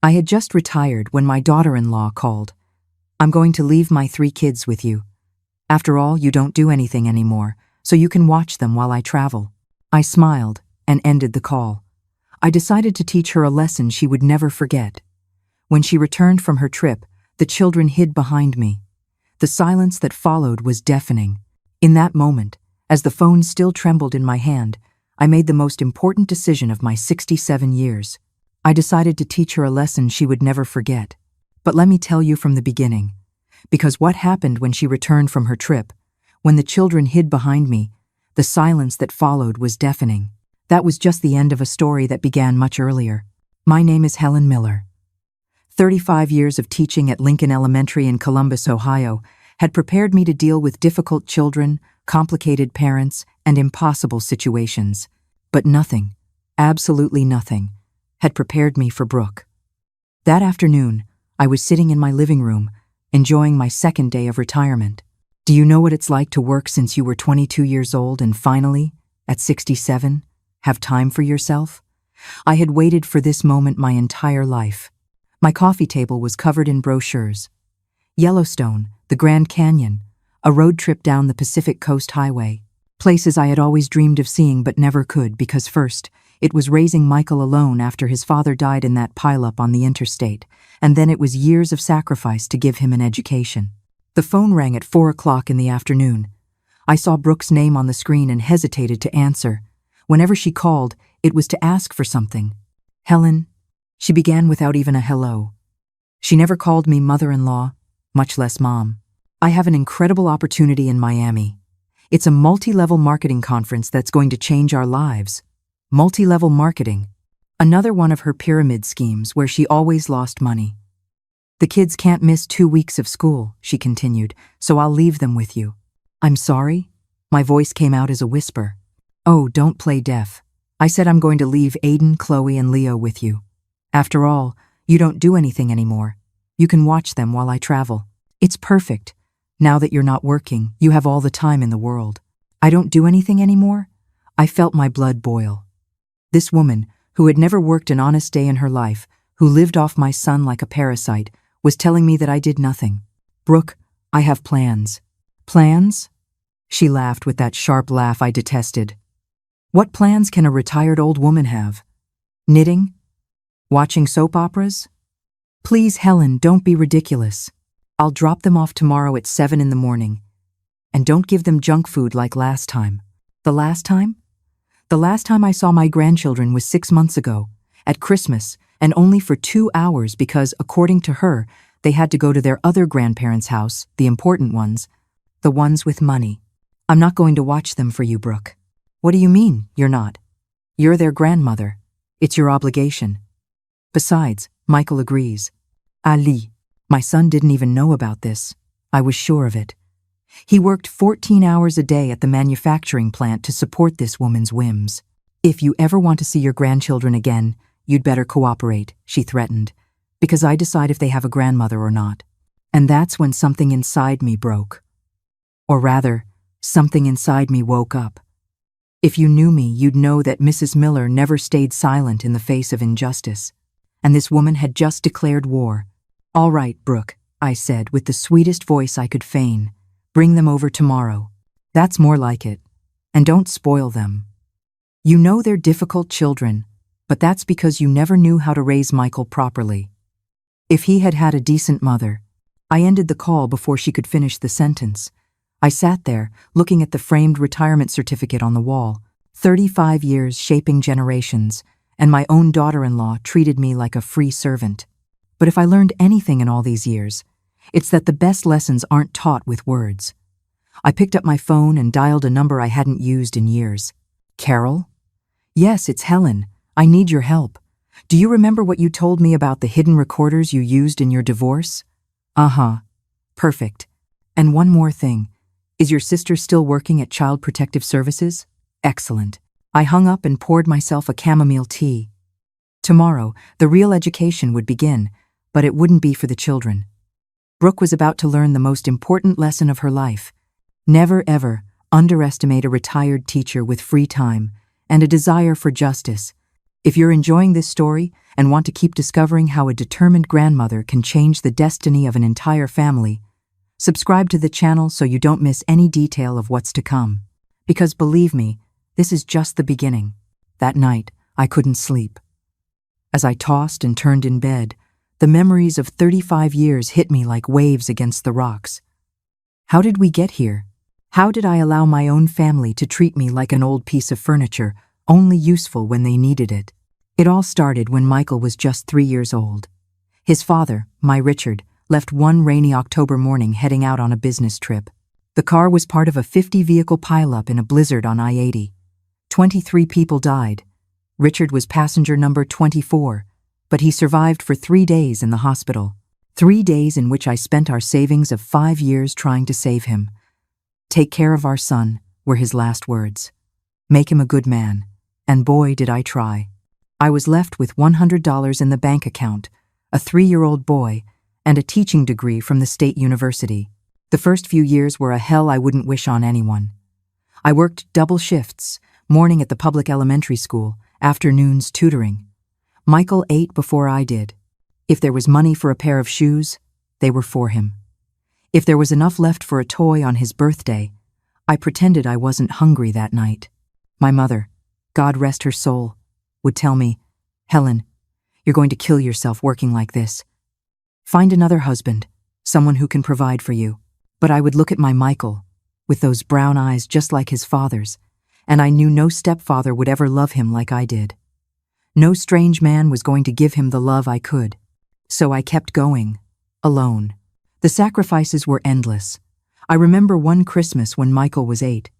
I had just retired when my daughter-in-law called. "I'm going to leave my 3 kids with you. After all, you don't do anything anymore, so you can watch them while I travel." I smiled and ended the call. I decided to teach her a lesson she would never forget. When she returned from her trip, the children hid behind me. The silence that followed was deafening. In that moment, as the phone still trembled in my hand, I made the most important decision of my 67 years. I decided to teach her a lesson she would never forget. But let me tell you from the beginning, because what happened when she returned from her trip, when the children hid behind me, the silence that followed was deafening. That was just the end of a story that began much earlier. My name is Helen Miller. 35 years of teaching at Lincoln Elementary in Columbus, Ohio, had prepared me to deal with difficult children, complicated parents, and impossible situations. But nothing, absolutely nothing, had prepared me for Brooke. That afternoon, I was sitting in my living room, enjoying my second day of retirement. Do you know what it's like to work since you were 22 years old and finally, at 67, have time for yourself? I had waited for this moment my entire life. My coffee table was covered in brochures. Yellowstone, the Grand Canyon, a road trip down the Pacific Coast Highway. Places I had always dreamed of seeing but never could because first, it was raising Michael alone after his father died in that pileup on the interstate, and then it was years of sacrifice to give him an education. The phone rang at 4 o'clock in the afternoon. I saw Brooke's name on the screen and hesitated to answer. Whenever she called, it was to ask for something. "Helen," she began without even a hello. She never called me mother-in-law, much less mom. "I have an incredible opportunity in Miami. It's a multi-level marketing conference that's going to change our lives." Multi-level marketing. Another one of her pyramid schemes where she always lost money. "The kids can't miss 2 weeks of school," she continued, "so I'll leave them with you." "I'm sorry?" My voice came out as a whisper. "Oh, don't play deaf. I said I'm going to leave Aiden, Chloe, and Leo with you. After all, you don't do anything anymore. You can watch them while I travel. It's perfect. Now that you're not working, you have all the time in the world." I don't do anything anymore? I felt my blood boil. This woman, who had never worked an honest day in her life, who lived off my son like a parasite, was telling me that I did nothing. "Brooke, I have plans." "Plans?" She laughed with that sharp laugh I detested. "What plans can a retired old woman have? Knitting? Watching soap operas? Please, Helen, don't be ridiculous. I'll drop them off tomorrow at 7 in the morning. And don't give them junk food like last time." "The last time?" "The last time I saw my grandchildren was 6 months ago, at Christmas, and only for 2 hours because, according to her, they had to go to their other grandparents' house, the important ones, the ones with money. I'm not going to watch them for you, Brooke." "What do you mean, you're not? You're their grandmother. It's your obligation." "Besides, Michael agrees." "Ali." My son didn't even know about this. I was sure of it. He worked 14 hours a day at the manufacturing plant to support this woman's whims. "If you ever want to see your grandchildren again, you'd better cooperate," she threatened, "because I decide if they have a grandmother or not." And that's when something inside me broke. Or rather, something inside me woke up. If you knew me, you'd know that Mrs. Miller never stayed silent in the face of injustice. And this woman had just declared war. "All right, Brooke," I said with the sweetest voice I could feign. "Bring them over tomorrow. That's more like it. And don't spoil them. You know they're difficult children, but that's because you never knew how to raise Michael properly. If he had had a decent mother." I ended the call before she could finish the sentence. I sat there, looking at the framed retirement certificate on the wall. 35 years shaping generations, and my own daughter-in-law treated me like a free servant. But if I learned anything in all these years, it's that the best lessons aren't taught with words. I picked up my phone and dialed a number I hadn't used in years. "Carol?" "Yes, it's Helen. I need your help. Do you remember what you told me about the hidden recorders you used in your divorce?" "Uh-huh. Perfect. And one more thing. Is your sister still working at Child Protective Services?" "Excellent." I hung up and poured myself a chamomile tea. Tomorrow, the real education would begin, but it wouldn't be for the children. Brooke was about to learn the most important lesson of her life. Never ever underestimate a retired teacher with free time and a desire for justice, If you're enjoying this story and want to keep discovering how a determined grandmother can change the destiny of an entire family, subscribe to the channel so you don't miss any detail of what's to come. Because believe me, this is just the beginning. That night, I couldn't sleep. As I tossed and turned in bed, the memories of 35 years hit me like waves against the rocks. How did we get here? How did I allow my own family to treat me like an old piece of furniture, only useful when they needed it? It all started when Michael was just 3 years old. His father, my Richard, left one rainy October morning heading out on a business trip. The car was part of a 50-vehicle pileup in a blizzard on I-80. 23 people died. Richard was passenger number 24, but he survived for 3 days in the hospital. 3 days in which I spent our savings of 5 years trying to save him. "Take care of our son," were his last words. "Make him a good man." And boy, did I try. I was left with $100 in the bank account, a 3-year-old boy, and a teaching degree from the state university. The first few years were a hell I wouldn't wish on anyone. I worked double shifts, morning at the public elementary school, afternoons tutoring. Michael ate before I did. If there was money for a pair of shoes, they were for him. If there was enough left for a toy on his birthday, I pretended I wasn't hungry that night. My mother, God rest her soul, would tell me, "Helen, you're going to kill yourself working like this. Find another husband, someone who can provide for you." But I would look at my Michael, with those brown eyes just like his father's, and I knew no stepfather would ever love him like I did. No strange man was going to give him the love I could. So I kept going, alone. The sacrifices were endless. I remember one Christmas when Michael was 8.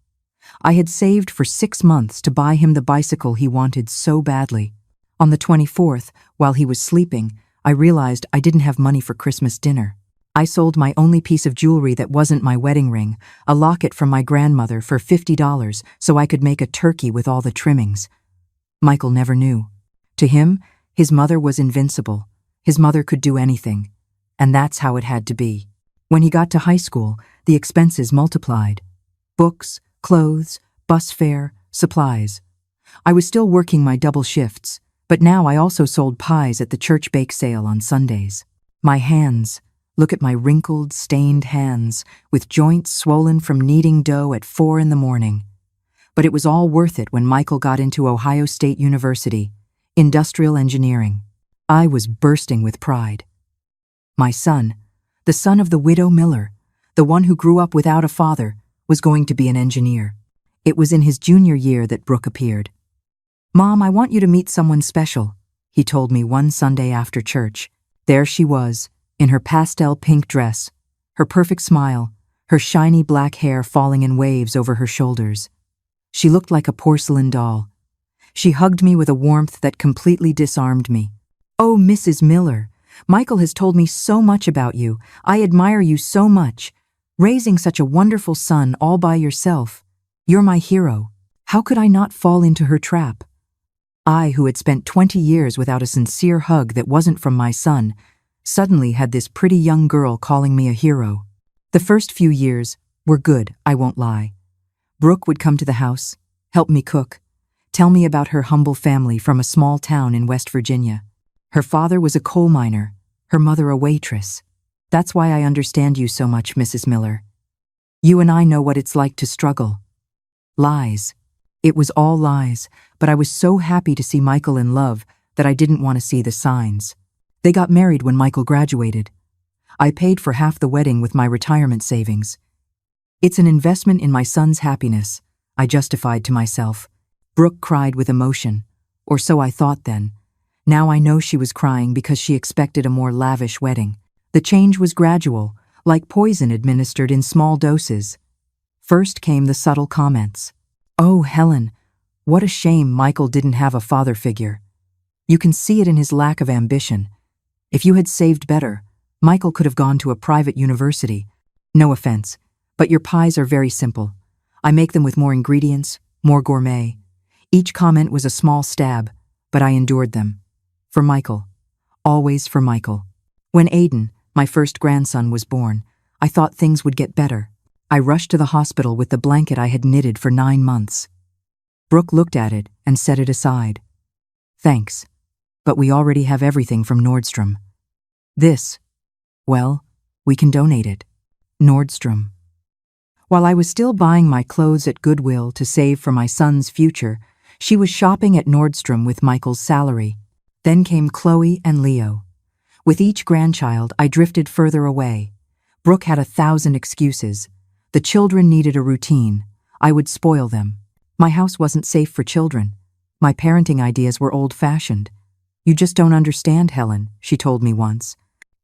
I had saved for 6 months to buy him the bicycle he wanted so badly. On the 24th, while he was sleeping, I realized I didn't have money for Christmas dinner. I sold my only piece of jewelry that wasn't my wedding ring, a locket from my grandmother, for $50 so I could make a turkey with all the trimmings. Michael never knew. To him, his mother was invincible. His mother could do anything. And that's how it had to be. When he got to high school, the expenses multiplied. Books, clothes, bus fare, supplies. I was still working my double shifts, but now I also sold pies at the church bake sale on Sundays. My hands, look at my wrinkled, stained hands, with joints swollen from kneading dough at 4 in the morning. But it was all worth it when Michael got into Ohio State University, industrial engineering. I was bursting with pride. My son, the son of the widow Miller, the one who grew up without a father, was going to be an engineer. It was in his junior year that Brooke appeared. "Mom, I want you to meet someone special," he told me one Sunday after church. There she was, in her pastel pink dress, her perfect smile, her shiny black hair falling in waves over her shoulders. She looked like a porcelain doll. She hugged me with a warmth that completely disarmed me. "Oh, Mrs. Miller, Michael has told me so much about you. I admire you so much. Raising such a wonderful son all by yourself. You're my hero." How could I not fall into her trap? I, who had spent 20 years without a sincere hug that wasn't from my son, suddenly had this pretty young girl calling me a hero. The first few years were good, I won't lie. Brooke would come to the house, help me cook, tell me about her humble family from a small town in West Virginia. Her father was a coal miner, her mother a waitress. That's why I understand you so much, Mrs. Miller. You and I know what it's like to struggle. Lies. It was all lies, but I was so happy to see Michael in love that I didn't want to see the signs. They got married when Michael graduated. I paid for half the wedding with my retirement savings. "It's an investment in my son's happiness," I justified to myself. Brooke cried with emotion, or so I thought then. Now I know she was crying because she expected a more lavish wedding. The change was gradual, like poison administered in small doses. First came the subtle comments. "Oh, Helen, what a shame Michael didn't have a father figure. You can see it in his lack of ambition. If you had saved better, Michael could have gone to a private university. No offense, but your pies are very simple. I make them with more ingredients, more gourmet." Each comment was a small stab, but I endured them. For Michael. Always for Michael. When Aiden, my first grandson, was born, I thought things would get better. I rushed to the hospital with the blanket I had knitted for 9 months. Brooke looked at it and set it aside. Thanks, but we already have everything from Nordstrom. This, well, we can donate it. Nordstrom. While I was still buying my clothes at Goodwill to save for my son's future, she was shopping at Nordstrom with Michael's salary. Then came Chloe and Leo. With each grandchild, I drifted further away. Brooke had 1,000 excuses. The children needed a routine. I would spoil them. My house wasn't safe for children. My parenting ideas were old-fashioned. You just don't understand, Helen, she told me once.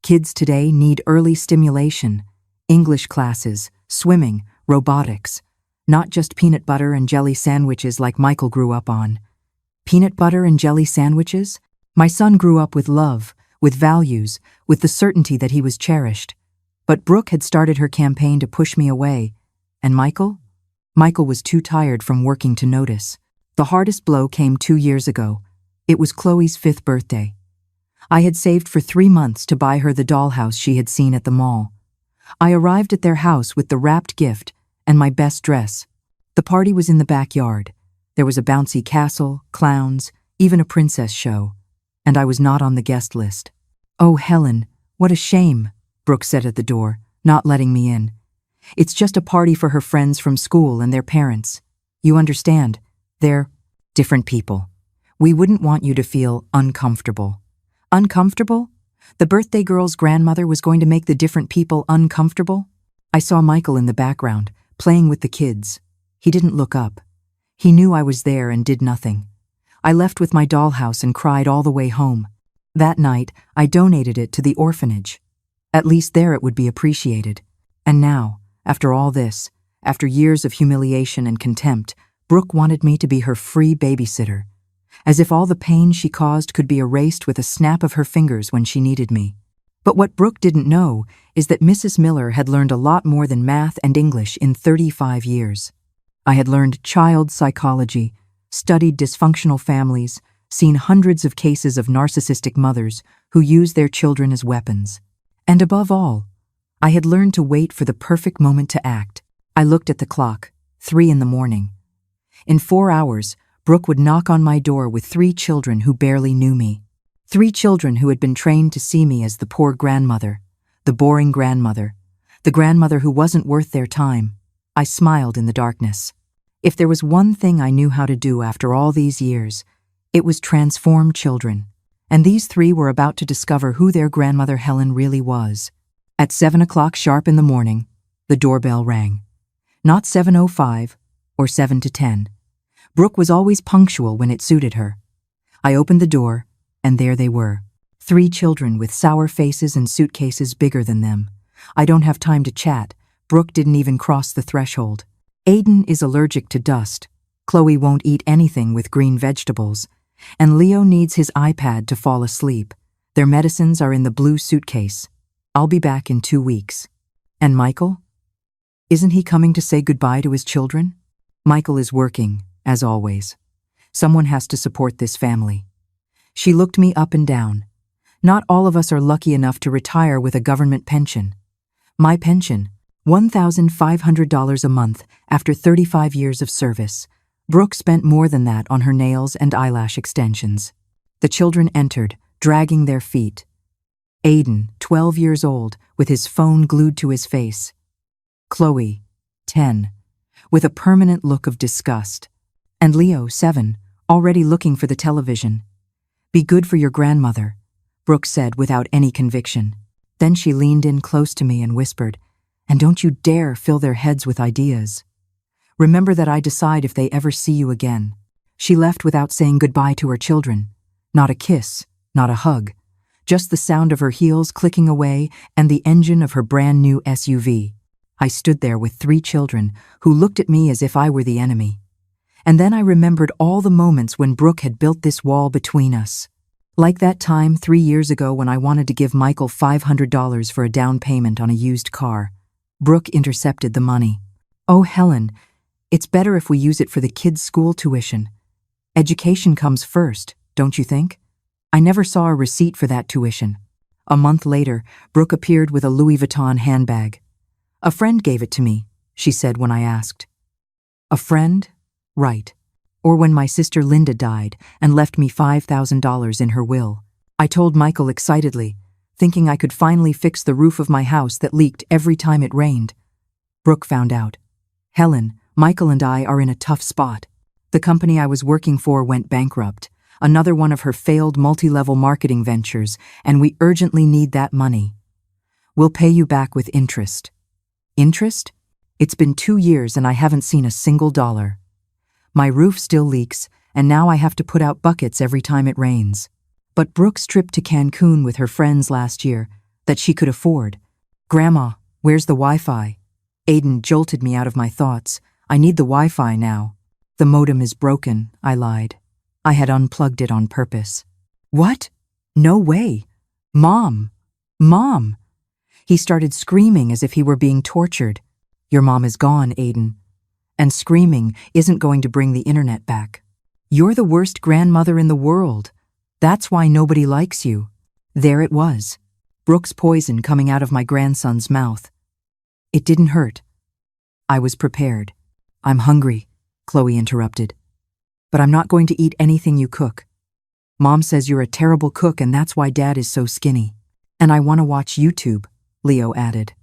Kids today need early stimulation, English classes, swimming, robotics, not just peanut butter and jelly sandwiches like Michael grew up on. Peanut butter and jelly sandwiches? My son grew up with love, with values, with the certainty that he was cherished. But Brooke had started her campaign to push me away. And Michael? Michael was too tired from working to notice. The hardest blow came 2 years ago. It was Chloe's 5th birthday. I had saved for 3 months to buy her the dollhouse she had seen at the mall. I arrived at their house with the wrapped gift and my best dress. The party was in the backyard. There was a bouncy castle, clowns, even a princess show. And I was not on the guest list. "Oh, Helen, what a shame," Brooke said at the door, not letting me in. "It's just a party for her friends from school and their parents. You understand, they're different people. We wouldn't want you to feel uncomfortable." Uncomfortable? The birthday girl's grandmother was going to make the different people uncomfortable? I saw Michael in the background, playing with the kids. He didn't look up. He knew I was there and did nothing. I left with my dollhouse and cried all the way home. That night, I donated it to the orphanage. At least there it would be appreciated. And now, after all this, after years of humiliation and contempt, Brooke wanted me to be her free babysitter, as if all the pain she caused could be erased with a snap of her fingers when she needed me. But what Brooke didn't know is that Mrs. Miller had learned a lot more than math and English in 35 years. I had learned child psychology, studied dysfunctional families, seen hundreds of cases of narcissistic mothers who use their children as weapons. And above all, I had learned to wait for the perfect moment to act. I looked at the clock, 3 in the morning. In 4 hours, Brooke would knock on my door with 3 children who barely knew me. 3 children who had been trained to see me as the poor grandmother, the boring grandmother, the grandmother who wasn't worth their time. I smiled in the darkness. If there was one thing I knew how to do after all these years, it was transform children. And these 3 were about to discover who their grandmother Helen really was. At 7 o'clock sharp in the morning, the doorbell rang. Not 7:05 or 7 to 10. Brooke was always punctual when it suited her. I opened the door, and there they were. 3 children with sour faces and suitcases bigger than them. I don't have time to chat. Brooke didn't even cross the threshold. Aiden is allergic to dust. Chloe won't eat anything with green vegetables. And Leo needs his iPad to fall asleep. Their medicines are in the blue suitcase. I'll be back in 2 weeks. And Michael? Isn't he coming to say goodbye to his children? Michael is working, as always. Someone has to support this family. She looked me up and down. Not all of us are lucky enough to retire with a government pension. My pension, $1,500 a month after 35 years of service. Brooke spent more than that on her nails and eyelash extensions. The children entered, dragging their feet. Aiden, 12 years old, with his phone glued to his face. Chloe, 10, with a permanent look of disgust. And Leo, 7, already looking for the television. "Be good for your grandmother," Brooke said without any conviction. Then she leaned in close to me and whispered, "And don't you dare fill their heads with ideas. Remember that I decide if they ever see you again." She left without saying goodbye to her children. Not a kiss, not a hug. Just the sound of her heels clicking away and the engine of her brand new SUV. I stood there with 3 children who looked at me as if I were the enemy. And then I remembered all the moments when Brooke had built this wall between us. Like that time 3 years ago when I wanted to give Michael $500 for a down payment on a used car. Brooke intercepted the money. "Oh, Helen, it's better if we use it for the kids' school tuition. Education comes first, don't you think?" I never saw a receipt for that tuition. A month later, Brooke appeared with a Louis Vuitton handbag. "A friend gave it to me," she said when I asked. "A friend? Right. Or when my sister Linda died and left me $5,000 in her will. I told Michael excitedly, thinking I could finally fix the roof of my house that leaked every time it rained. Brooke found out. Helen, Michael and I are in a tough spot. The company I was working for went bankrupt, another one of her failed multi-level marketing ventures, and we urgently need that money. We'll pay you back with interest. Interest? It's been 2 years and I haven't seen a single dollar. My roof still leaks, and now I have to put out buckets every time it rains. But Brooke's trip to Cancun with her friends last year, that she could afford. Grandma, where's the Wi-Fi? Aiden jolted me out of my thoughts. I need the Wi-Fi now. The modem is broken, I lied. I had unplugged it on purpose. What? No way. Mom! Mom! He started screaming as if he were being tortured. Your mom is gone, Aiden. And screaming isn't going to bring the internet back. You're the worst grandmother in the world. That's why nobody likes you. There it was. Brooke's poison coming out of my grandson's mouth. It didn't hurt. I was prepared. I'm hungry, Chloe interrupted. But I'm not going to eat anything you cook. Mom says you're a terrible cook and that's why Dad is so skinny. And I want to watch YouTube, Leo added.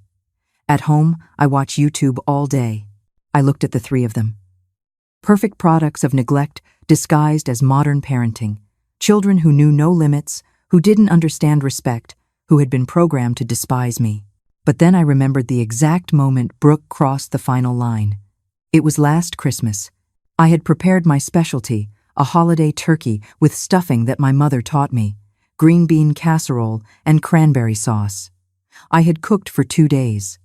At home, I watch YouTube all day. I looked at the three of them. Perfect products of neglect disguised as modern parenting. Children who knew no limits, who didn't understand respect, who had been programmed to despise me. But then I remembered the exact moment Brooke crossed the final line. It was last Christmas. I had prepared my specialty, a holiday turkey with stuffing that my mother taught me, green bean casserole and cranberry sauce. I had cooked for 2 days.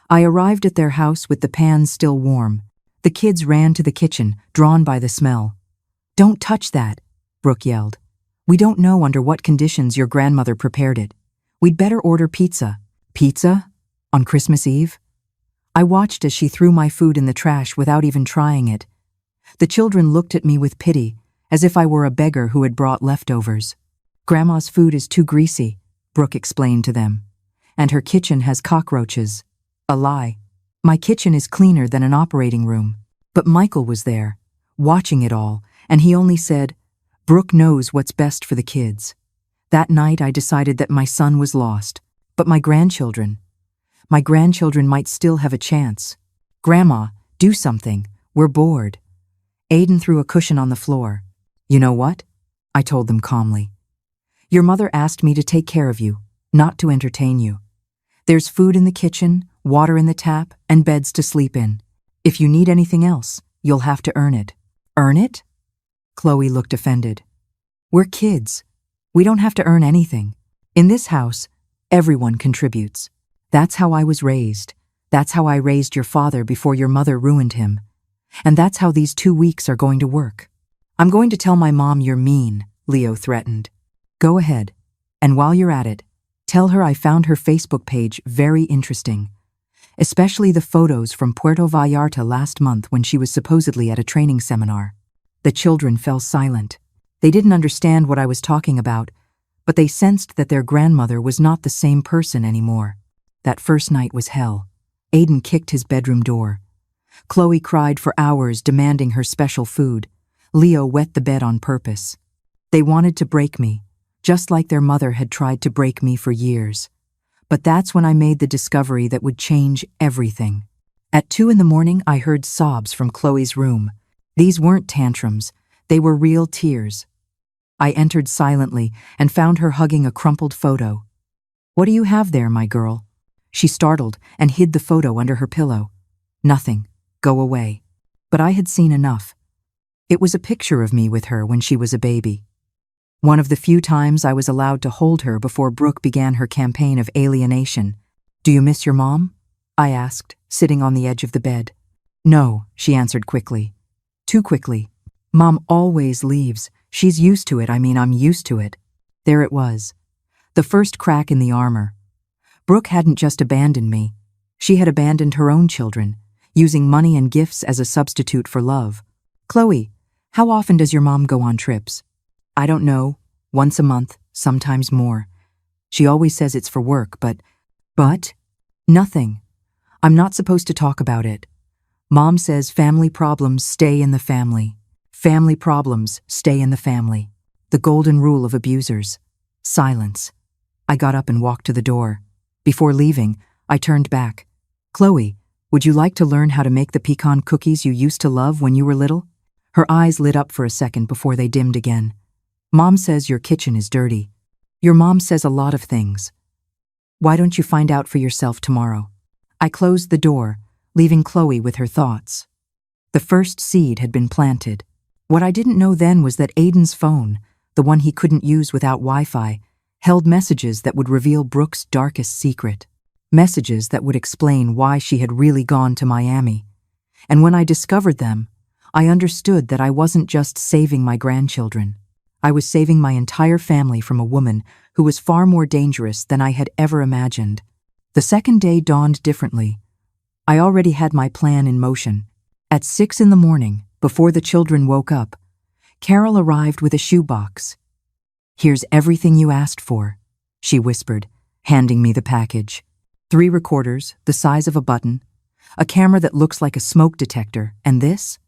I arrived at their house with the pans still warm. The kids ran to the kitchen, drawn by the smell. Don't touch that, Brooke yelled. We don't know under what conditions your grandmother prepared it. We'd better order pizza. Pizza? On Christmas Eve? I watched as she threw my food in the trash without even trying it. The children looked at me with pity, as if I were a beggar who had brought leftovers. Grandma's food is too greasy, Brooke explained to them. And her kitchen has cockroaches. A lie. My kitchen is cleaner than an operating room. But Michael was there, watching it all, and he only said, Brooke knows what's best for the kids. That night I decided that my son was lost. But my grandchildren might still have a chance. Grandma, do something. We're bored. Aiden threw a cushion on the floor. You know what? I told them calmly. Your mother asked me to take care of you, not to entertain you. There's food in the kitchen, water in the tap, and beds to sleep in. If you need anything else, you'll have to earn it. Earn it? Chloe looked offended. We're kids. We don't have to earn anything. In this house, everyone contributes. That's how I was raised. That's how I raised your father before your mother ruined him. And that's how these 2 weeks are going to work. I'm going to tell my mom you're mean, Leo threatened. Go ahead. And while you're at it, tell her I found her Facebook page very interesting. Especially the photos from Puerto Vallarta last month when she was supposedly at a training seminar. The children fell silent. They didn't understand what I was talking about, but they sensed that their grandmother was not the same person anymore. That first night was hell. Aiden kicked his bedroom door. Chloe cried for hours demanding her special food. Leo wet the bed on purpose. They wanted to break me, just like their mother had tried to break me for years. But that's when I made the discovery that would change everything. At 2 a.m, I heard sobs from Chloe's room. These weren't tantrums, they were real tears. I entered silently and found her hugging a crumpled photo. What do you have there, my girl? She startled and hid the photo under her pillow. Nothing. Go away. But I had seen enough. It was a picture of me with her when she was a baby. One of the few times I was allowed to hold her before Brooke began her campaign of alienation. Do you miss your mom? I asked, sitting on the edge of the bed. No, she answered quickly. Too quickly. Mom always leaves. She's used to it. I'm used to it. There it was. The first crack in the armor. Brooke hadn't just abandoned me. She had abandoned her own children, using money and gifts as a substitute for love. Chloe, how often does your mom go on trips? I don't know. Once a month, sometimes more. She always says it's for work, but nothing. I'm not supposed to talk about it. Mom says family problems stay in the family. Family problems stay in the family. The golden rule of abusers. Silence. I got up and walked to the door. Before leaving, I turned back. Chloe, would you like to learn how to make the pecan cookies you used to love when you were little? Her eyes lit up for a second before they dimmed again. Mom says your kitchen is dirty. Your mom says a lot of things. Why don't you find out for yourself tomorrow? I closed the door, leaving Chloe with her thoughts. The first seed had been planted. What I didn't know then was that Aiden's phone, the one he couldn't use without Wi-Fi, held messages that would reveal Brooke's darkest secret. Messages that would explain why she had really gone to Miami. And when I discovered them, I understood that I wasn't just saving my grandchildren. I was saving my entire family from a woman who was far more dangerous than I had ever imagined. The second day dawned differently. I already had my plan in motion. At 6 a.m, before the children woke up, Carol arrived with a shoebox. "Here's everything you asked for," she whispered, handing me the package. 3 recorders, the size of a button, a camera that looks like a smoke detector, and this?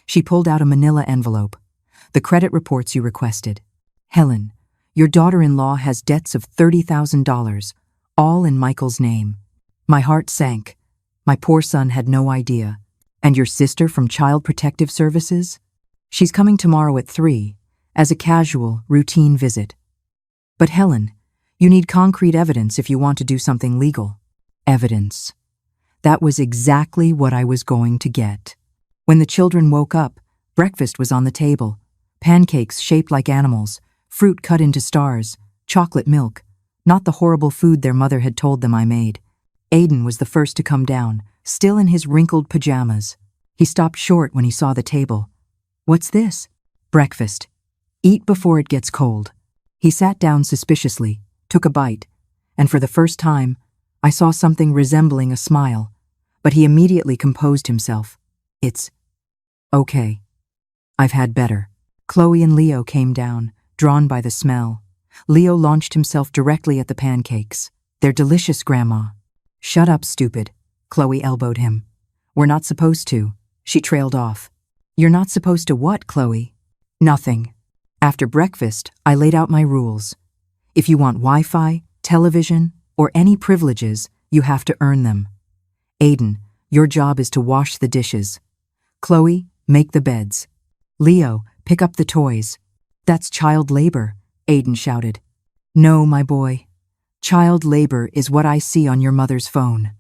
She pulled out a manila envelope. "The credit reports you requested. Helen, your daughter-in-law has debts of $30,000, all in Michael's name." My heart sank. My poor son had no idea. "And your sister from Child Protective Services? She's coming tomorrow at 3, as a casual, routine visit." "But Helen, you need concrete evidence if you want to do something legal." Evidence. That was exactly what I was going to get. When the children woke up, breakfast was on the table. Pancakes shaped like animals, fruit cut into stars, chocolate milk, not the horrible food their mother had told them I made. Aiden was the first to come down, still in his wrinkled pajamas. He stopped short when he saw the table. "What's this?" "Breakfast. Eat before it gets cold." He sat down suspiciously, took a bite, and for the first time, I saw something resembling a smile, but he immediately composed himself. "It's okay. I've had better." Chloe and Leo came down, drawn by the smell. Leo launched himself directly at the pancakes. "They're delicious, Grandma." "Shut up, stupid." Chloe elbowed him. "We're not supposed to." She trailed off. "You're not supposed to what, Chloe?" "Nothing." After breakfast, I laid out my rules. If you want Wi-Fi, television, or any privileges, you have to earn them. Aiden, your job is to wash the dishes. Chloe, make the beds. Leo, pick up the toys. "That's child labor," Aiden shouted. "No, my boy. Child labor is what I see on your mother's phone."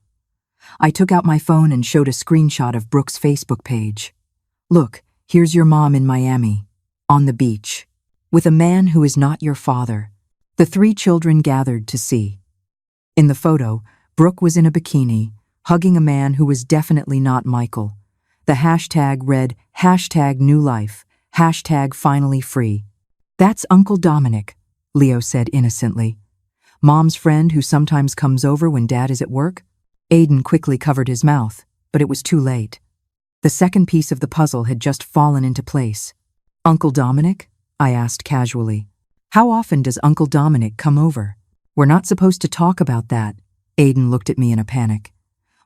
I took out my phone and showed a screenshot of Brooke's Facebook page. "Look, here's your mom in Miami, on the beach, with a man who is not your father." The 3 children gathered to see. In the photo, Brooke was in a bikini, hugging a man who was definitely not Michael. The hashtag read, #NewLife, #FinallyFree. "That's Uncle Dominic," Leo said innocently. "Mom's friend who sometimes comes over when Dad is at work?" Aiden quickly covered his mouth, but it was too late. The second piece of the puzzle had just fallen into place. "Uncle Dominic?" I asked casually. "How often does Uncle Dominic come over?" "We're not supposed to talk about that." Aiden looked at me in a panic.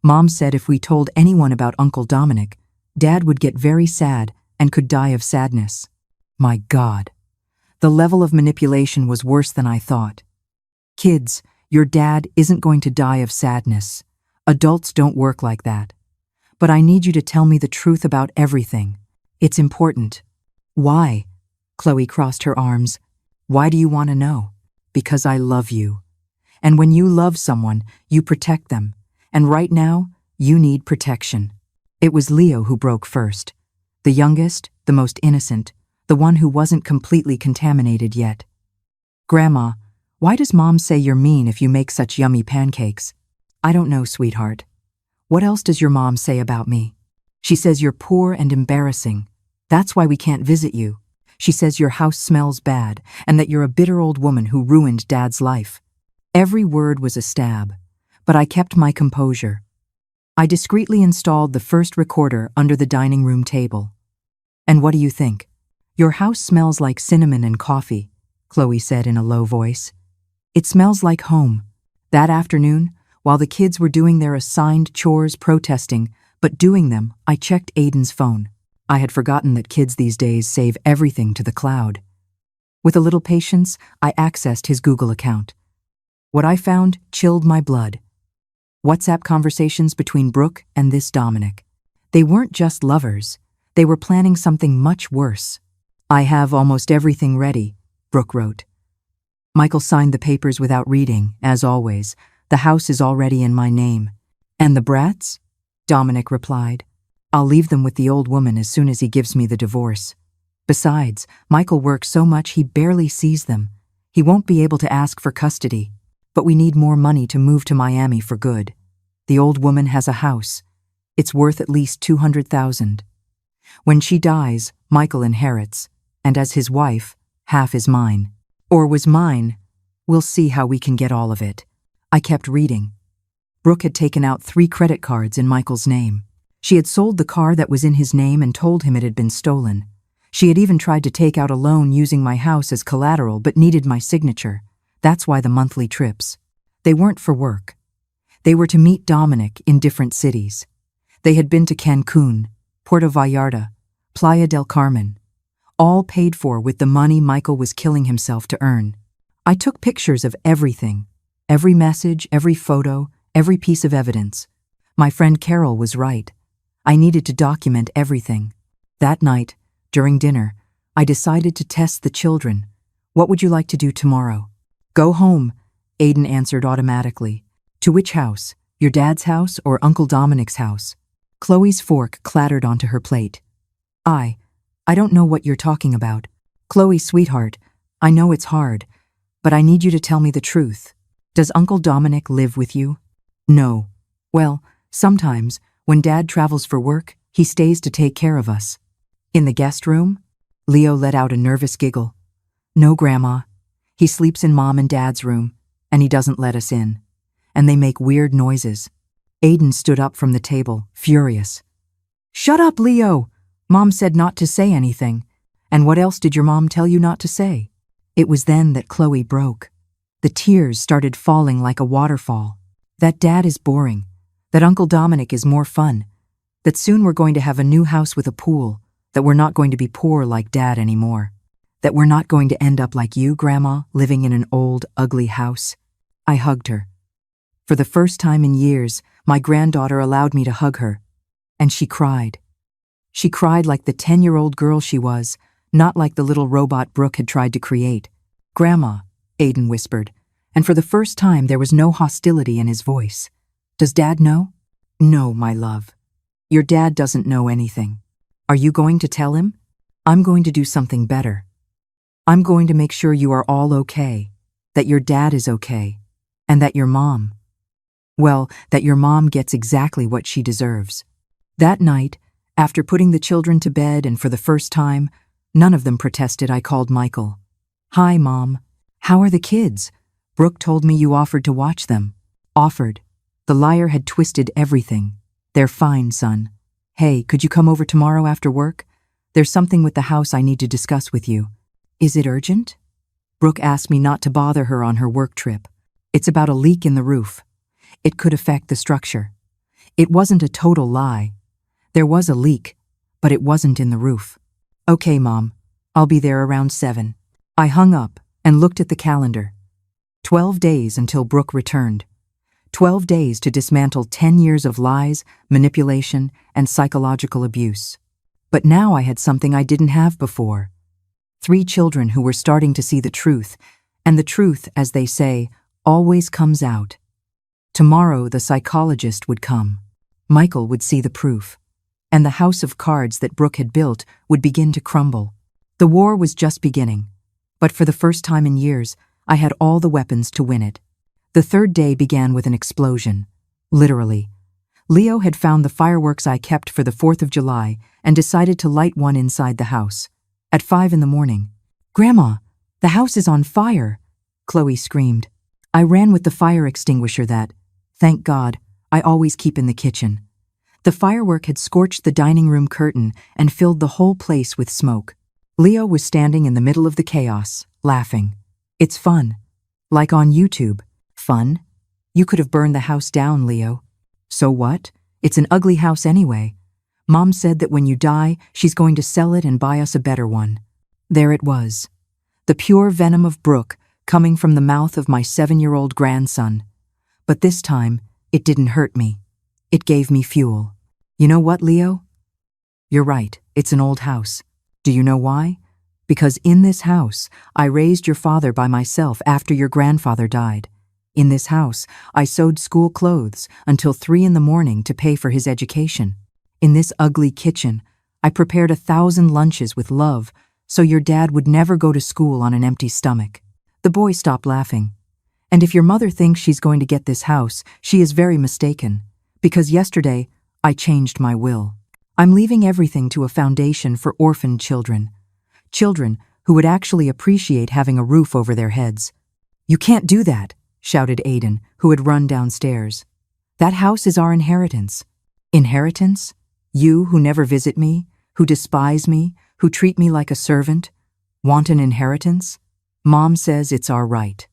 "Mom said if we told anyone about Uncle Dominic, Dad would get very sad and could die of sadness." My God. The level of manipulation was worse than I thought. "Kids, your dad isn't going to die of sadness. Adults don't work like that. But I need you to tell me the truth about everything. It's important." "Why?" Chloe crossed her arms. "Why do you want to know?" "Because I love you. And when you love someone, you protect them. And right now, you need protection." It was Leo who broke first. The youngest, the most innocent, the one who wasn't completely contaminated yet. "Grandma, why does Mom say you're mean if you make such yummy pancakes?" "I don't know, sweetheart. What else does your mom say about me?" "She says you're poor and embarrassing. That's why we can't visit you. She says your house smells bad and that you're a bitter old woman who ruined Dad's life." Every word was a stab, but I kept my composure. I discreetly installed the first recorder under the dining room table. "And what do you think?" "Your house smells like cinnamon and coffee," Chloe said in a low voice. "It smells like home." That afternoon, while the kids were doing their assigned chores protesting, but doing them, I checked Aiden's phone. I had forgotten that kids these days save everything to the cloud. With a little patience, I accessed his Google account. What I found chilled my blood. WhatsApp conversations between Brooke and this Dominic. They weren't just lovers. They were planning something much worse. "I have almost everything ready," Brooke wrote. Michael signed the papers without reading, as always. "The house is already in my name." "And the brats?" Dominic replied. "I'll leave them with the old woman as soon as he gives me the divorce. Besides, Michael works so much he barely sees them. He won't be able to ask for custody. But we need more money to move to Miami for good. The old woman has a house. It's worth at least $200,000. When she dies, Michael inherits, and as his wife, half is mine. Or was mine. We'll see how we can get all of it." I kept reading. Brooke had taken out 3 credit cards in Michael's name. She had sold the car that was in his name and told him it had been stolen. She had even tried to take out a loan using my house as collateral but needed my signature. That's why the monthly trips. They weren't for work. They were to meet Dominic in different cities. They had been to Cancun, Puerto Vallarta, Playa del Carmen, all paid for with the money Michael was killing himself to earn. I took pictures of everything, every message, every photo, every piece of evidence. My friend Carol was right. I needed to document everything. That night, during dinner, I decided to test the children. "What would you like to do tomorrow?" "Go home," Aiden answered automatically. "To which house? Your dad's house or Uncle Dominic's house?" Chloe's fork clattered onto her plate. I don't know what you're talking about." "Chloe, sweetheart, I know it's hard, but I need you to tell me the truth. Does Uncle Dominic live with you?" "No." "Well, sometimes, when Dad travels for work, he stays to take care of us." "In the guest room?" Leo let out a nervous giggle. "No, Grandma. He sleeps in Mom and Dad's room, and he doesn't let us in. And they make weird noises." Aiden stood up from the table, furious. "Shut up, Leo! Mom said not to say anything. And what else did your mom tell you not to say?" It was then that Chloe broke. The tears started falling like a waterfall. "That Dad is boring. That Uncle Dominic is more fun. That soon we're going to have a new house with a pool. That we're not going to be poor like Dad anymore. That we're not going to end up like you, Grandma, living in an old, ugly house." I hugged her. For the first time in years, my granddaughter allowed me to hug her. And she cried. She cried like the 10-year-old girl she was, not like the little robot Brooke had tried to create. "Grandma," Aiden whispered, and for the first time there was no hostility in his voice. "Does Dad know?" "No, my love. Your dad doesn't know anything. Are you going to tell him? I'm going to do something better. I'm going to make sure you are all okay, that your dad is okay, and that your mom, well, that your mom gets exactly what she deserves." That night, after putting the children to bed and for the first time, none of them protested, I called Michael. "Hi, Mom. How are the kids? Brooke told me you offered to watch them." Offered. The liar had twisted everything. "They're fine, son. Hey, could you come over tomorrow after work? There's something with the house I need to discuss with you." "Is it urgent?" Brooke asked me not to bother her on her work trip. "It's about a leak in the roof. It could affect the structure." It wasn't a total lie. There was a leak, but it wasn't in the roof. "Okay, Mom. I'll be there around 7. I hung up and looked at the calendar. 12 days until Brooke returned. 12 days to dismantle 10 years of lies, manipulation, and psychological abuse. But now I had something I didn't have before. 3 children who were starting to see the truth, and the truth, as they say, always comes out. Tomorrow the psychologist would come. Michael would see the proof. And the house of cards that Brooke had built would begin to crumble. The war was just beginning. But for the first time in years, I had all the weapons to win it. The 3rd day began with an explosion. Literally. Leo had found the fireworks I kept for the 4th of July and decided to light one inside the house. At 5 in the morning. "Grandma, the house is on fire!" Chloe screamed. I ran with the fire extinguisher that, thank God, I always keep in the kitchen. The firework had scorched the dining room curtain and filled the whole place with smoke. Leo was standing in the middle of the chaos, laughing. "It's fun. Like on YouTube. Fun? You could have burned the house down, Leo." "So what? It's an ugly house anyway. Mom said that when you die, she's going to sell it and buy us a better one. There it was. The pure venom of Brooke coming from the mouth of my 7-year-old grandson. But this time, it didn't hurt me. It gave me fuel. You know what, Leo? You're right, it's an old house. Do you know why? Because in this house, I raised your father by myself after your grandfather died. In this house, I sewed school clothes until 3 in the morning to pay for his education. In this ugly kitchen, I prepared 1,000 lunches with love so your dad would never go to school on an empty stomach. The boy stopped laughing. And if your mother thinks she's going to get this house, she is very mistaken. Because yesterday, I changed my will. I'm leaving everything to a foundation for orphaned children. Children who would actually appreciate having a roof over their heads. You can't do that, shouted Aiden, who had run downstairs. That house is our inheritance. Inheritance? You who never visit me, who despise me, who treat me like a servant, want an inheritance? Mom says it's our right.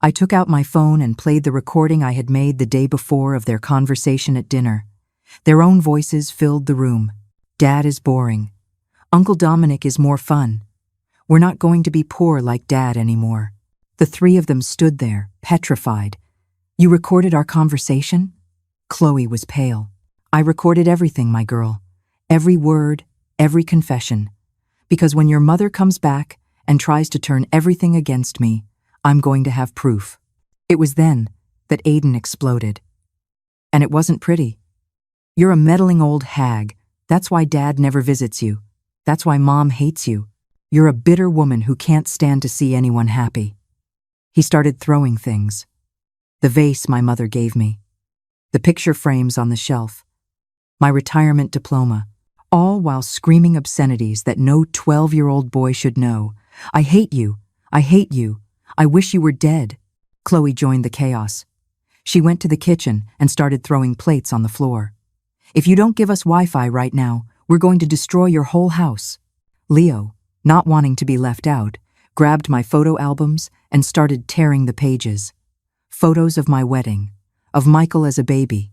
I took out my phone and played the recording I had made the day before of their conversation at dinner. Their own voices filled the room. Dad is boring. Uncle Dominic is more fun. We're not going to be poor like Dad anymore. The 3 of them stood there, petrified. You recorded our conversation? Chloe was pale. I recorded everything, my girl. Every word, every confession. Because when your mother comes back and tries to turn everything against me, I'm going to have proof. It was then that Aiden exploded. And it wasn't pretty. You're a meddling old hag. That's why Dad never visits you. That's why Mom hates you. You're a bitter woman who can't stand to see anyone happy. He started throwing things. The vase my mother gave me. The picture frames on the shelf. My retirement diploma. All while screaming obscenities that no 12-year-old boy should know. I hate you. I hate you. I wish you were dead. Chloe joined the chaos. She went to the kitchen and started throwing plates on the floor. If you don't give us Wi-Fi right now, we're going to destroy your whole house. Leo, not wanting to be left out, grabbed my photo albums and started tearing the pages. Photos of my wedding, of Michael as a baby,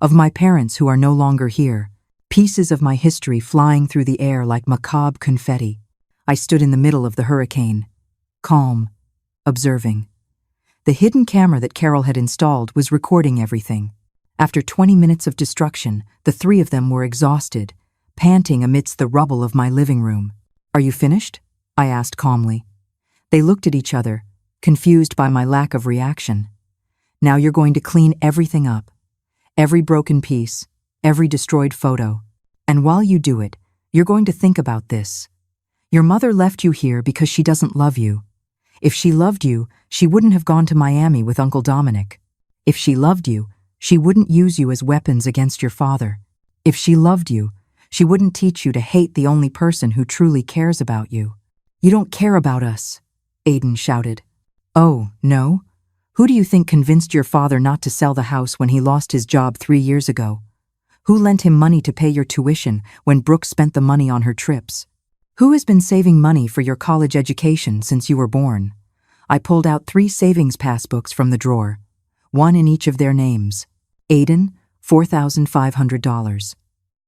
of my parents who are no longer here, pieces of my history flying through the air like macabre confetti. I stood in the middle of the hurricane, calm, observing. The hidden camera that Carol had installed was recording everything. After 20 minutes of destruction, the 3 of them were exhausted, panting amidst the rubble of my living room. Are you finished? I asked calmly. They looked at each other, confused by my lack of reaction. Now you're going to clean everything up. Every broken piece, every destroyed photo. And while you do it, you're going to think about this. Your mother left you here because she doesn't love you. If she loved you, she wouldn't have gone to Miami with Uncle Dominic. If she loved you, she wouldn't use you as weapons against your father. If she loved you, she wouldn't teach you to hate the only person who truly cares about you. You don't care about us, Aiden shouted. Oh, no? Who do you think convinced your father not to sell the house when he lost his job 3 years ago? Who lent him money to pay your tuition when Brooke spent the money on her trips? Who has been saving money for your college education since you were born? I pulled out 3 savings passbooks from the drawer, 1 in each of their names. Aiden, $4,500.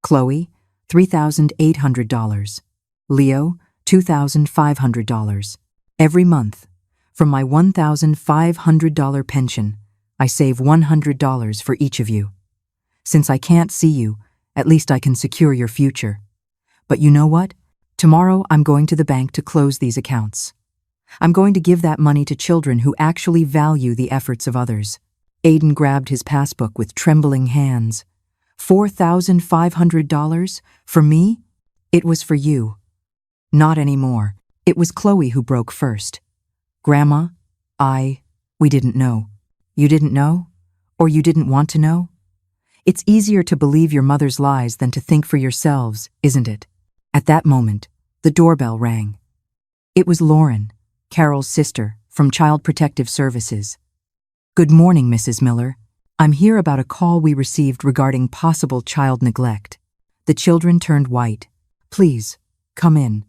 Chloe, $3,800. Leo, $2,500. Every month, from my $1,500 pension, I save $100 for each of you. Since I can't see you, at least I can secure your future. But you know what? Tomorrow I'm going to the bank to close these accounts. I'm going to give that money to children who actually value the efforts of others. Aiden grabbed his passbook with trembling hands. $4,500? For me? It was for you. Not anymore. It was Chloe who broke first. Grandma, we didn't know. You didn't know? Or you didn't want to know? It's easier to believe your mother's lies than to think for yourselves, isn't it? At that moment, the doorbell rang. It was Lauren, Carol's sister, from Child Protective Services. Good morning, Mrs. Miller. I'm here about a call we received regarding possible child neglect. The children turned white. Please, come in.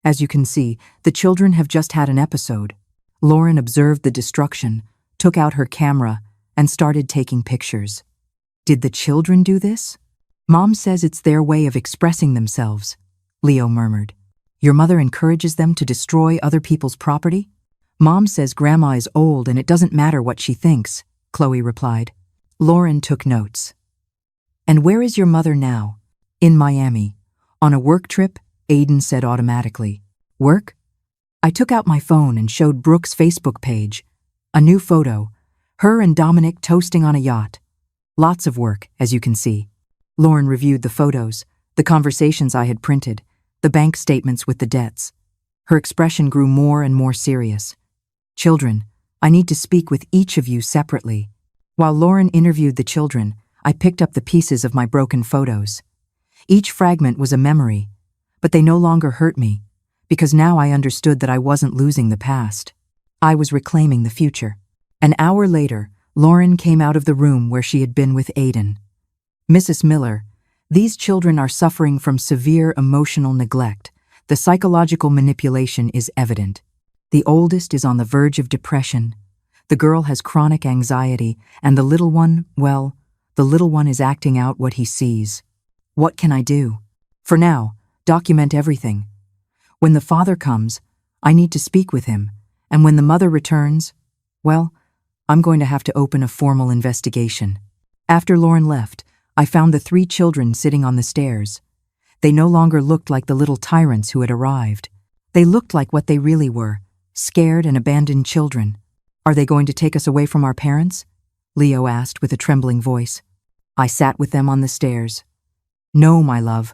As you can see, the children have just had an episode. Lauren observed the destruction, took out her camera, and started taking pictures. Did the children do this? Mom says it's their way of expressing themselves, Leo murmured. Your mother encourages them to destroy other people's property? Mom says Grandma is old and it doesn't matter what she thinks, Chloe replied. Lauren took notes. And where is your mother now? In Miami. On a work trip? Aiden said automatically. Work? I took out my phone and showed Brooke's Facebook page. A new photo. Her and Dominic toasting on a yacht. Lots of work, as you can see. Lauren reviewed the photos, the conversations I had printed, the bank statements with the debts. Her expression grew more and more serious. Children, I need to speak with each of you separately. While Lauren interviewed the children, I picked up the pieces of my broken photos. Each fragment was a memory, but they no longer hurt me, because now I understood that I wasn't losing the past. I was reclaiming the future. An hour later, Lauren came out of the room where she had been with Aiden. Mrs. Miller, these children are suffering from severe emotional neglect. The psychological manipulation is evident. The oldest is on the verge of depression. The girl has chronic anxiety, and the little one, well, the little one is acting out what he sees. What can I do? For now, document everything. When the father comes, I need to speak with him, and when the mother returns, well, I'm going to have to open a formal investigation. After Lauren left, I found the 3 children sitting on the stairs. They no longer looked like the little tyrants who had arrived. They looked like what they really were, scared and abandoned children. Are they going to take us away from our parents? Leo asked with a trembling voice. I sat with them on the stairs. No, my love.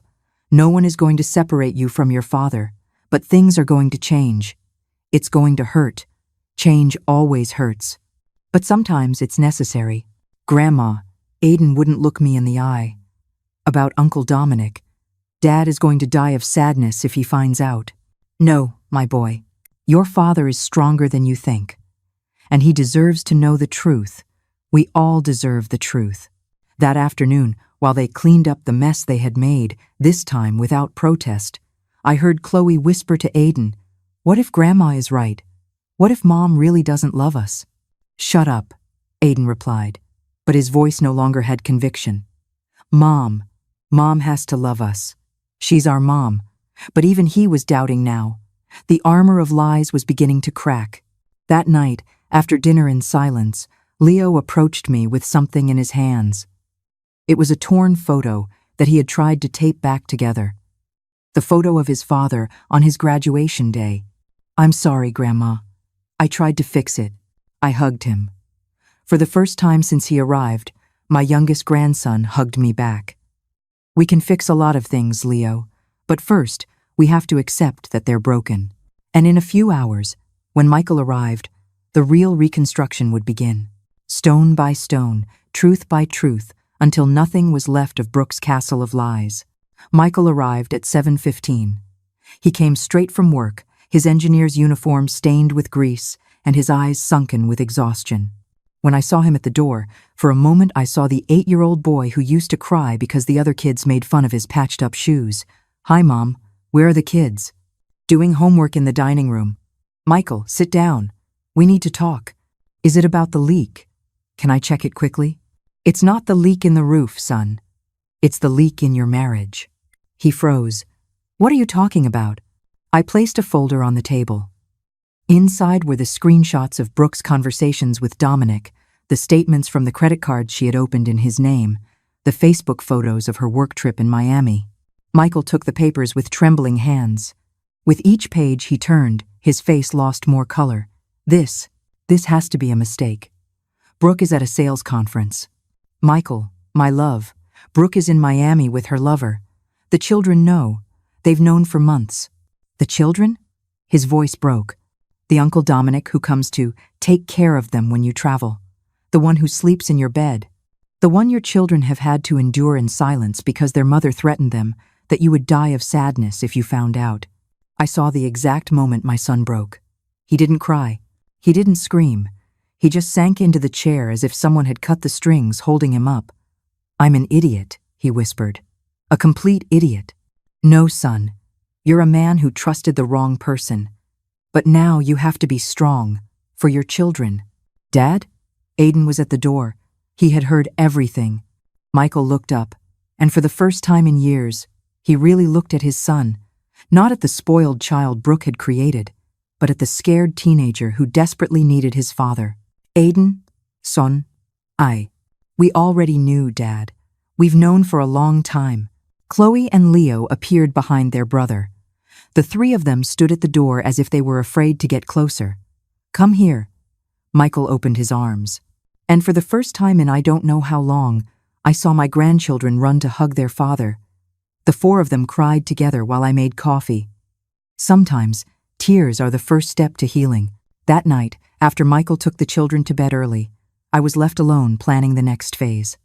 No one is going to separate you from your father, but things are going to change. It's going to hurt. Change always hurts. But sometimes it's necessary. Grandma, Aiden wouldn't look me in the eye. About Uncle Dominic. Dad is going to die of sadness if he finds out. No, my boy. Your father is stronger than you think. And he deserves to know the truth. We all deserve the truth. That afternoon, while they cleaned up the mess they had made, this time without protest, I heard Chloe whisper to Aiden, "What if Grandma is right? What if Mom really doesn't love us?" "Shut up," Aiden replied, but his voice no longer had conviction. Mom has to love us. She's our mom." But even he was doubting now. The armor of lies was beginning to crack. That night, after dinner in silence, Leo approached me with something in his hands. It was a torn photo that he had tried to tape back together. The photo of his father on his graduation day. "I'm sorry, Grandma. I tried to fix it." I hugged him. For the first time since he arrived, my youngest grandson hugged me back. "We can fix a lot of things, Leo, but first, we have to accept that they're broken." And in a few hours, when Michael arrived, the real reconstruction would begin. Stone by stone, truth by truth, until nothing was left of Brooke's castle of lies. Michael arrived at 7:15. He came straight from work, his engineer's uniform stained with grease, and his eyes sunken with exhaustion. When I saw him at the door, for a moment I saw the 8-year-old boy who used to cry because the other kids made fun of his patched-up shoes. "Hi, Mom. Where are the kids?" "Doing homework in the dining room." "Michael, sit down. We need to talk." "Is it about the leak? Can I check it quickly?" "It's not the leak in the roof, son. It's the leak in your marriage." He froze. "What are you talking about?" I placed a folder on the table. Inside were the screenshots of Brooke's conversations with Dominic, the statements from the credit cards she had opened in his name, the Facebook photos of her work trip in Miami. Michael took the papers with trembling hands. With each page he turned, his face lost more color. This has to be a mistake. Brooke is at a sales conference. "Michael, my love, Brooke is in Miami with her lover. The children know. They've known for months." "The children?" His voice broke. "The Uncle Dominic who comes to take care of them when you travel. The one who sleeps in your bed. The one your children have had to endure in silence because their mother threatened them that you would die of sadness if you found out." I saw the exact moment my son broke. He didn't cry. He didn't scream. He just sank into the chair as if someone had cut the strings holding him up. "I'm an idiot," he whispered. "A complete idiot." "No, son. You're a man who trusted the wrong person. But now you have to be strong. For your children." "Dad?" Aiden was at the door. He had heard everything. Michael looked up, And for the first time in years, he really looked at his son, not at the spoiled child Brooke had created, but at the scared teenager who desperately needed his father. Aiden, son, we already knew, Dad. We've known for a long time. Chloe and Leo appeared behind their brother. The three of them stood at the door as if they were afraid to get closer. Come here. Michael opened his arms. And for the first time in I don't know how long, I saw my grandchildren run to hug their father. The four of them cried together while I made coffee. Sometimes, tears are the first step to healing. That night, after Michael took the children to bed early, I was left alone planning the next phase.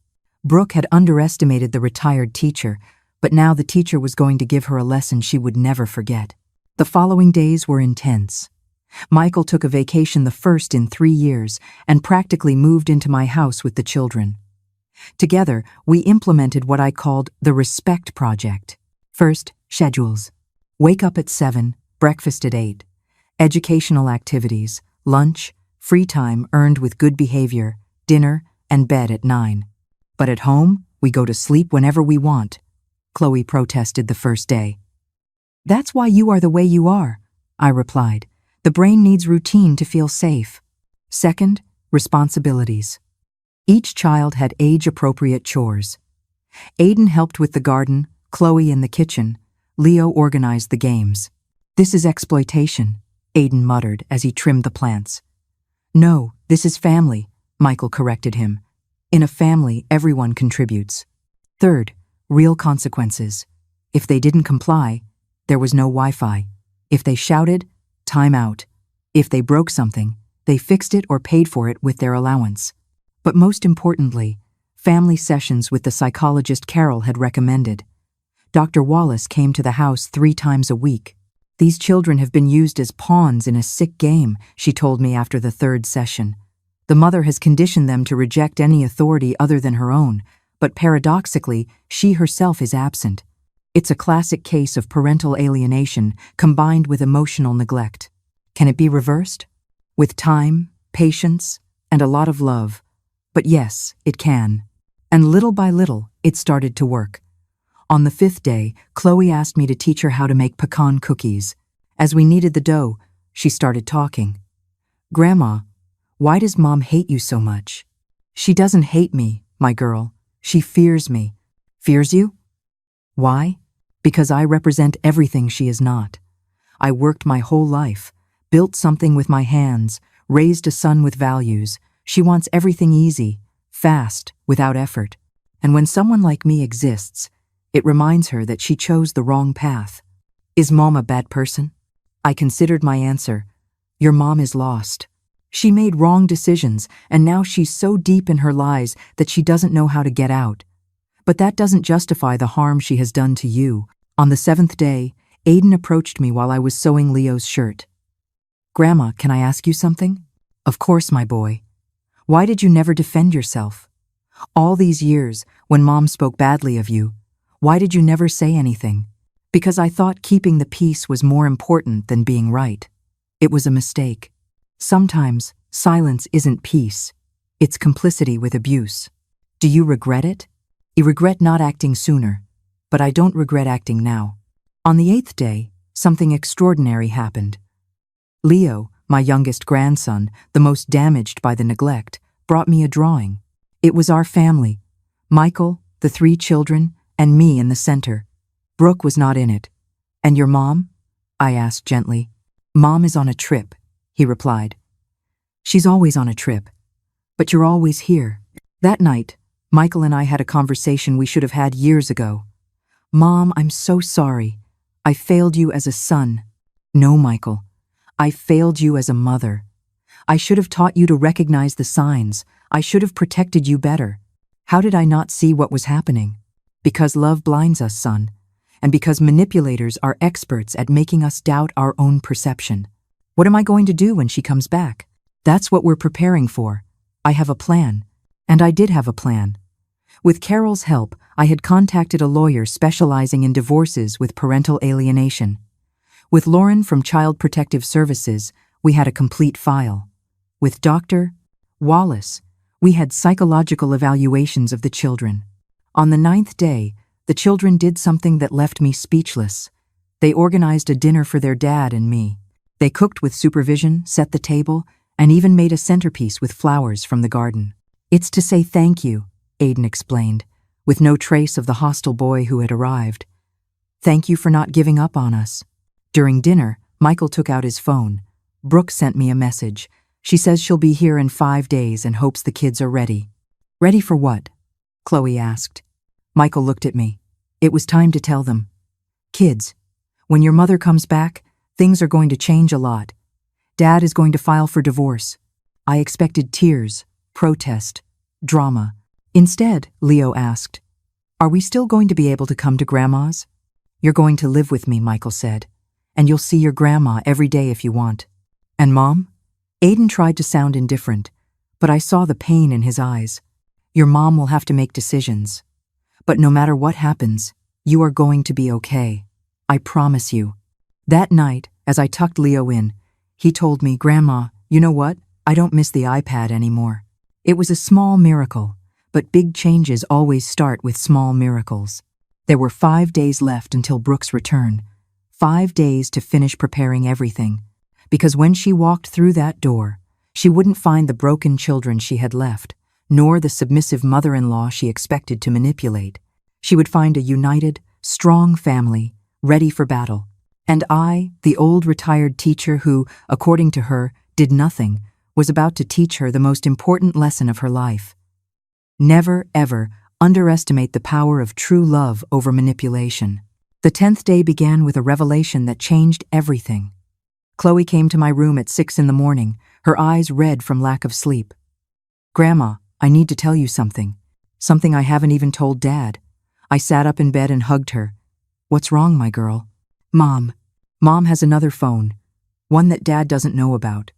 Brooke had underestimated the retired teacher, but now the teacher was going to give her a lesson she would never forget. The following days were intense. Michael took a vacation, the first in 3 years, and practically moved into my house with the children. Together, we implemented what I called the Respect Project. First, schedules. Wake up at 7, breakfast at 8. Educational activities, lunch, free time earned with good behavior, dinner, and bed at 9. But at home, we go to sleep whenever we want, Chloe protested the first day. That's why you are the way you are, I replied. The brain needs routine to feel safe. Second, responsibilities. Each child had age-appropriate chores. Aiden helped with the garden, Chloe in the kitchen, Leo organized the games. This is exploitation, Aiden muttered as he trimmed the plants. No, this is family, Michael corrected him. In a family, everyone contributes. Third, real consequences. If they didn't comply, there was no Wi-Fi. If they shouted, time out. If they broke something, they fixed it or paid for it with their allowance. But most importantly, family sessions with the psychologist Carol had recommended. Dr. Wallace came to the house 3 times a week. These children have been used as pawns in a sick game, she told me after the 3rd session. The mother has conditioned them to reject any authority other than her own, but paradoxically, she herself is absent. It's a classic case of parental alienation combined with emotional neglect. Can it be reversed? With time, patience, and a lot of love. But yes, it can. And little by little, it started to work. On the 5th day, Chloe asked me to teach her how to make pecan cookies. As we kneaded the dough, she started talking. Grandma, why does Mom hate you so much? She doesn't hate me, my girl. She fears me. Fears you? Why? Because I represent everything she is not. I worked my whole life, built something with my hands, raised a son with values. She wants everything easy, fast, without effort. And when someone like me exists, it reminds her that she chose the wrong path. Is Mom a bad person? I considered my answer. Your mom is lost. She made wrong decisions, and now she's so deep in her lies that she doesn't know how to get out. But that doesn't justify the harm she has done to you. On the 7th day, Aiden approached me while I was sewing Leo's shirt. Grandma, can I ask you something? Of course, my boy. Why did you never defend yourself? All these years, when Mom spoke badly of you, why did you never say anything? Because I thought keeping the peace was more important than being right. It was a mistake. Sometimes, silence isn't peace. It's complicity with abuse. Do you regret it? I regret not acting sooner, but I don't regret acting now. On the 8th day, something extraordinary happened. Leo, my youngest grandson, the most damaged by the neglect, brought me a drawing. It was our family. Michael, the 3 children, and me in the center. Brooke was not in it. And your mom? I asked gently. Mom is on a trip, he replied. She's always on a trip. But you're always here. That night, Michael and I had a conversation we should have had years ago. Mom, I'm so sorry. I failed you as a son. No, Michael. I failed you as a mother. I should have taught you to recognize the signs. I should have protected you better. How did I not see what was happening? Because love blinds us, son. And because manipulators are experts at making us doubt our own perception. What am I going to do when she comes back? That's what we're preparing for. I have a plan. And I did have a plan. With Carol's help, I had contacted a lawyer specializing in divorces with parental alienation. With Lauren from Child Protective Services, we had a complete file. With Dr. Wallace, we had psychological evaluations of the children. On the 9th day, The children did something that left me speechless. They organized a dinner for their dad and me. They cooked with supervision, set the table, and even made a centerpiece with flowers from the garden. "It's to say thank you," Aiden explained, with no trace of the hostile boy who had arrived. "Thank you for not giving up on us." During dinner, Michael took out his phone. "Brooke sent me a message. She says she'll be here in 5 days and hopes the kids are ready." "Ready for what?" Chloe asked. Michael looked at me. It was time to tell them. "Kids, when your mother comes back, things are going to change a lot. Dad is going to file for divorce." I expected tears, protest, drama. Instead, Leo asked, "Are we still going to be able to come to Grandma's?" "You're going to live with me," Michael said, "and you'll see your grandma every day if you want." "And Mom?" Aiden tried to sound indifferent, but I saw the pain in his eyes. "Your mom will have to make decisions. But no matter what happens, you are going to be okay. I promise you." That night, as I tucked Leo in, he told me, "Grandma, you know what? I don't miss the iPad anymore." It was a small miracle, but big changes always start with small miracles. There were 5 days left until Brooke's return. 5 days to finish preparing everything. Because when she walked through that door, she wouldn't find the broken children she had left, nor the submissive mother-in-law she expected to manipulate. She would find a united, strong family, ready for battle. And I, the old retired teacher who, according to her, did nothing, was about to teach her the most important lesson of her life. Never, ever underestimate the power of true love over manipulation. The 10th day began with a revelation that changed everything. Chloe came to my room at 6 in the morning, her eyes red from lack of sleep. "Grandma, I need to tell you something. Something I haven't even told Dad." I sat up in bed and hugged her. "What's wrong, my girl?" "Mom. Mom has another phone. One that Dad doesn't know about.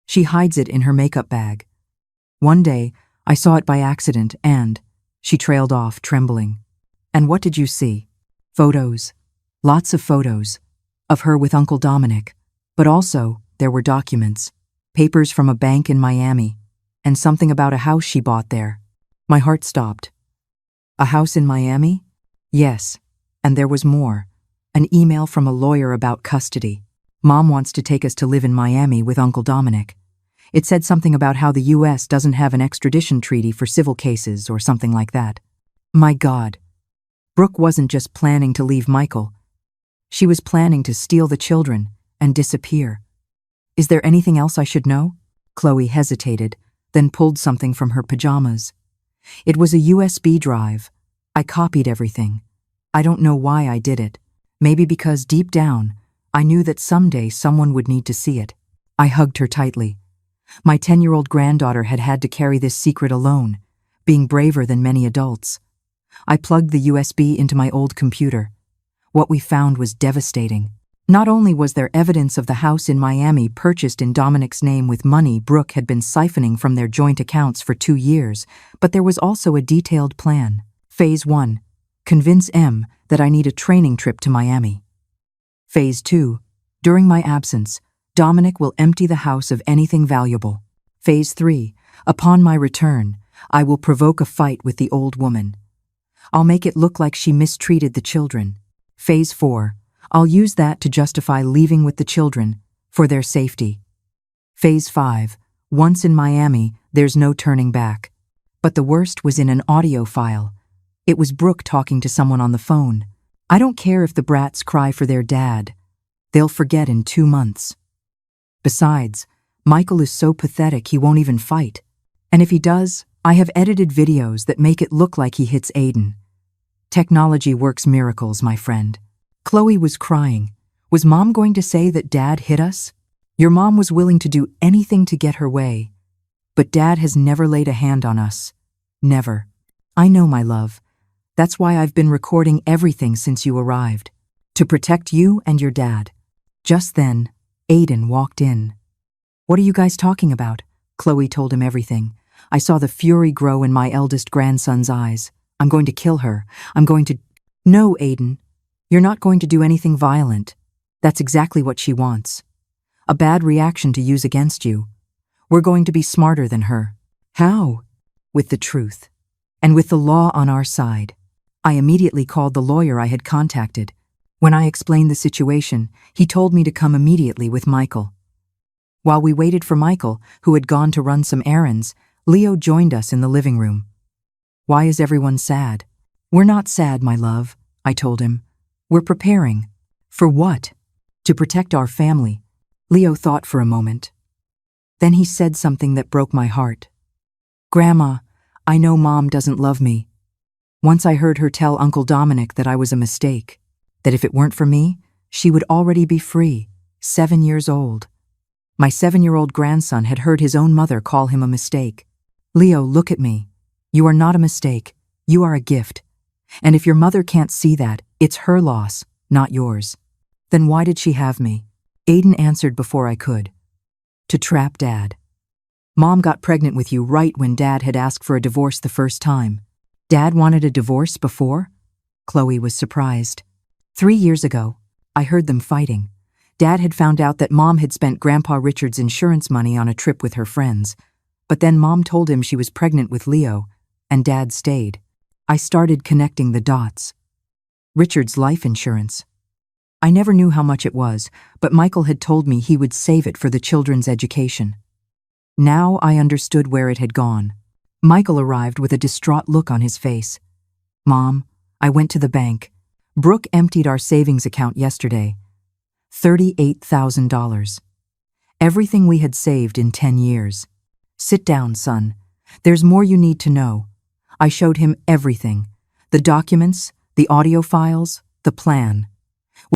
She hides it in her makeup bag. One day, I saw it by accident and..." She trailed off, trembling. "And what did you see?" "Photos. Lots of photos. Of her with Uncle Dominic. But also, there were documents. Papers from a bank in Miami. And something about a house she bought there." My heart stopped. "A house in Miami?" "Yes. And there was more. An email from a lawyer about custody. Mom wants to take us to live in Miami with Uncle Dominic. It said something about how the U.S. doesn't have an extradition treaty for civil cases or something like that." My God. Brooke wasn't just planning to leave Michael. She was planning to steal the children and disappear. "Is there anything else I should know?" Chloe hesitated, then pulled something from her pajamas. It was a USB drive. I copied everything. I don't know why I did it. Maybe because deep down, I knew that someday someone would need to see it. I hugged her tightly. My 10-year-old granddaughter had had to carry this secret alone, being braver than many adults. I plugged the USB into my old computer. What we found was devastating. Not only was there evidence of the house in Miami purchased in Dominic's name with money Brooke had been siphoning from their joint accounts for 2 years, but there was also a detailed plan. Phase 1. Convince M that I need a training trip to Miami. Phase 2. During my absence, Dominic will empty the house of anything valuable. Phase 3. Upon my return, I will provoke a fight with the old woman. I'll make it look like she mistreated the children. Phase 4. I'll use that to justify leaving with the children, for their safety. Phase 5. Once in Miami, there's no turning back. But the worst was in an audio file. It was Brooke talking to someone on the phone. "I don't care if the brats cry for their dad. They'll forget in 2 months. Besides, Michael is so pathetic he won't even fight. And if he does, I have edited videos that make it look like he hits Aiden. Technology works miracles, my friend." Chloe was crying. Was Mom going to say that Dad hit us? Your mom was willing to do anything to get her way. But Dad has never laid a hand on us. Never. I know, my love. That's why I've been recording everything since you arrived. To protect you and your dad. Just then, Aiden walked in. "What are you guys talking about?" Chloe told him everything. I saw the fury grow in my eldest grandson's eyes. "I'm going to kill her. I'm going to..." "No, Aiden. You're not going to do anything violent. That's exactly what she wants. A bad reaction to use against you. We're going to be smarter than her." "How?" "With the truth. And with the law on our side. I immediately called the lawyer I had contacted. When I explained the situation, he told me to come immediately with Michael. While we waited for Michael, who had gone to run some errands, Leo joined us in the living room. "Why is everyone sad?" "We're not sad, my love," I told him. "We're preparing." "For what?" "To protect our family." Leo thought for a moment. Then he said something that broke my heart. "Grandma, I know Mom doesn't love me. Once I heard her tell Uncle Dominic that I was a mistake, that if it weren't for me, she would already be free, 7 years old. My 7-year-old grandson had heard his own mother call him a mistake. Leo, look at me. You are not a mistake. You are a gift. And if your mother can't see that, it's her loss, not yours." "Then why did she have me?" Aiden answered before I could. "To trap Dad. Mom got pregnant with you right when Dad had asked for a divorce the first time." "Dad wanted a divorce before?" Chloe was surprised. 3 years ago, I heard them fighting. Dad had found out that Mom had spent Grandpa Richard's insurance money on a trip with her friends. But then Mom told him she was pregnant with Leo, and Dad stayed. I started connecting the dots. Richard's life insurance. I never knew how much it was, but Michael had told me he would save it for the children's education. Now I understood where it had gone. Michael arrived with a distraught look on his face. "Mom, I went to the bank. Brooke emptied our savings account yesterday. $38,000. Everything we had saved in 10 years. Sit down, son. There's more you need to know." I showed him everything. The documents, the audio files, the plan.